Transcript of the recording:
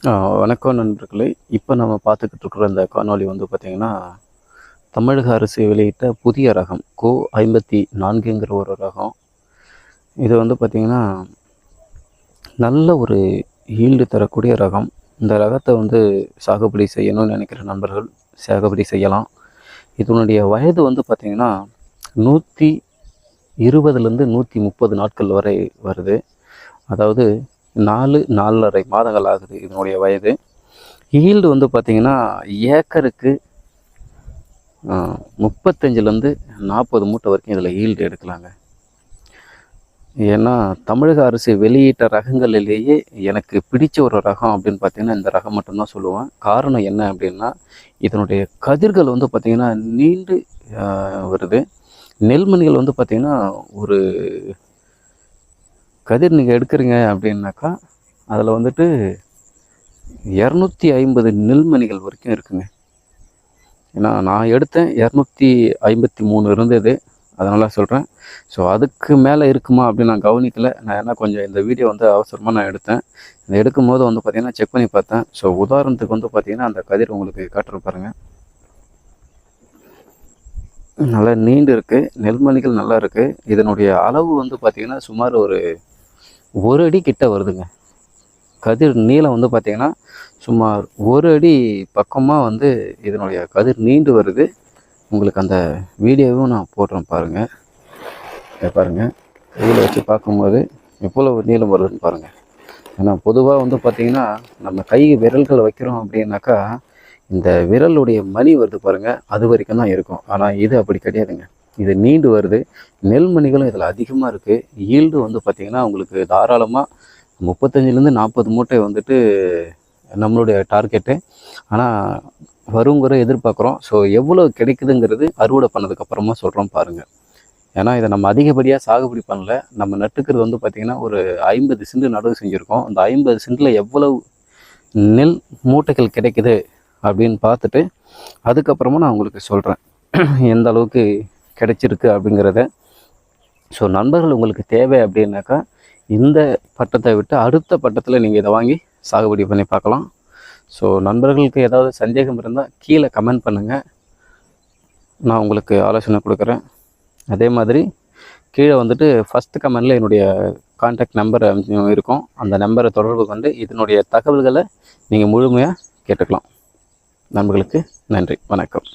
வணக்கம் நண்பர்களே. இப்போ நம்ம பார்த்துக்கிட்டு இருக்கிற இந்த காணொளி வந்து பார்த்திங்கன்னா, தமிழக அரசு வெளியிட்ட புதிய ரகம் கோ 54ங்கிற ஒரு ரகம். இது வந்து பார்த்திங்கன்னா, நல்ல ஒரு ஈல்டு தரக்கூடிய ரகம். இந்த ரகத்தை வந்து சாகுபடி செய்யணும்னு நினைக்கிற நண்பர்கள் சாகுபடி செய்யலாம். இதனுடைய வயது வந்து பார்த்திங்கன்னா 120லேருந்து 130 நாட்கள் வரை வருது. அதாவது 4-4.5 மாதங்கள் ஆகுது இதனுடைய வயது. ஈல்டு வந்து பார்த்திங்கன்னா ஏக்கருக்கு 35லேருந்து 40 மூட்டை வரைக்கும் இதில் ஈல்டு எடுக்கலாங்க. ஏன்னா தமிழக அரசு வெளியிட்ட ரகங்களிலேயே எனக்கு பிடிச்ச ஒரு ரகம் அப்படின்னு பார்த்திங்கன்னா இந்த ரகம் மட்டும்தான் சொல்லுவேன். காரணம் என்ன அப்படின்னா, இதனுடைய கதிர்கள் வந்து பார்த்திங்கன்னா நீண்டு வருது. நெல்மணிகள் வந்து பார்த்திங்கன்னா ஒரு கதிர் நீங்கள் எடுக்கிறீங்க அப்படின்னாக்கா அதில் வந்துட்டு 250 நெல்மணிகள் வரைக்கும் இருக்குங்க. ஏன்னா நான் எடுத்தேன் 253 இருந்தது, அதனால் சொல்கிறேன். ஸோ அதுக்கு மேலே இருக்குமா அப்படின்னு நான் கவனிக்கலை. நான் ஏன்னா கொஞ்சம் இந்த வீடியோ வந்து அவசரமாக நான் எடுத்தேன். இந்த எடுக்கும்போது வந்து பார்த்திங்கன்னா செக் பண்ணி பார்த்தேன். ஸோ உதாரணத்துக்கு வந்து பார்த்திங்கன்னா அந்த கதிர் உங்களுக்கு காட்டுற பாருங்கள். நல்லா நீண்டு இருக்குது, நெல்மணிகள் நல்லா இருக்குது. இதனுடைய அளவு வந்து பார்த்திங்கன்னா சுமார் ஒரு அடி கிட்ட வருதுங்க. கதிர் நீளம் வந்து பார்த்திங்கன்னா சுமார் ஒரு அடி பக்கமாக வந்து இதனுடைய கதிர் நீண்டு வருது. உங்களுக்கு அந்த வீடியோவும் நான் போடுறேன் பாருங்கள். இதை பாருங்கள், கையில் வச்சு பார்க்கும்போது எவ்வளோ நீளம் வருதுன்னு பாருங்கள். ஏன்னா பொதுவாக வந்து பார்த்திங்கன்னா நம்ம கை விரல்களை வைக்கிறோம் அப்படின்னாக்கா இந்த விரலுடைய மணி வருது பாருங்கள், அது வரைக்கும் தான் இருக்கும். ஆனால் இது அப்படி கிடையாதுங்க. இது நீண்டு வருது. நெல்மணிகளும் இதில் அதிகமாக இருக்குது. ஈல்டு வந்து பார்த்திங்கன்னா உங்களுக்கு தாராளமாக 35லேருந்து 40 மூட்டை வந்துட்டு நம்மளுடைய டார்கெட்டு. ஆனால் வருங்கிற எதிர்பார்க்குறோம். ஸோ எவ்வளோ கிடைக்குதுங்கிறது அறுவடை பண்ணதுக்கப்புறமா சொல்கிறோம் பாருங்கள். ஏன்னா இதை நம்ம அதிகப்படியாக சாகுபடி பண்ணல. நம்ம நட்டுக்கிறது வந்து பார்த்திங்கன்னா ஒரு 50 சென்ட் நடவு செஞ்சுருக்கோம். அந்த 50 சென்ட்டில் எவ்வளவு நெல் மூட்டைகள் கிடைக்குது அப்படின்னு பார்த்துட்டு அதுக்கப்புறமா நான் உங்களுக்கு சொல்கிறேன் எந்த அளவுக்கு கிடைச்சிருக்கு அப்படிங்கிறத. ஸோ நண்பர்கள் உங்களுக்கு தேவை அப்படின்னாக்கா இந்த பட்டத்தை விட்டு அடுத்த பட்டத்தில் நீங்கள் இதை வாங்கி சாகுபடி பண்ணி பார்க்கலாம். ஸோ நண்பர்களுக்கு ஏதாவது சந்தேகம் இருந்தால் கீழே கமெண்ட் பண்ணுங்கள், நான் உங்களுக்கு ஆலோசனை கொடுக்குறேன். அதே மாதிரி கீழே வந்துட்டு ஃபஸ்ட்டு கமெண்டில் என்னுடைய கான்டாக்ட் நம்பர் இருக்கும். அந்த நம்பரை தொடர்பு கொண்டு இதனுடைய தகவல்களை நீங்கள் முழுமையாக கேட்டுக்கலாம். நண்பர்களுக்கு நன்றி, வணக்கம்.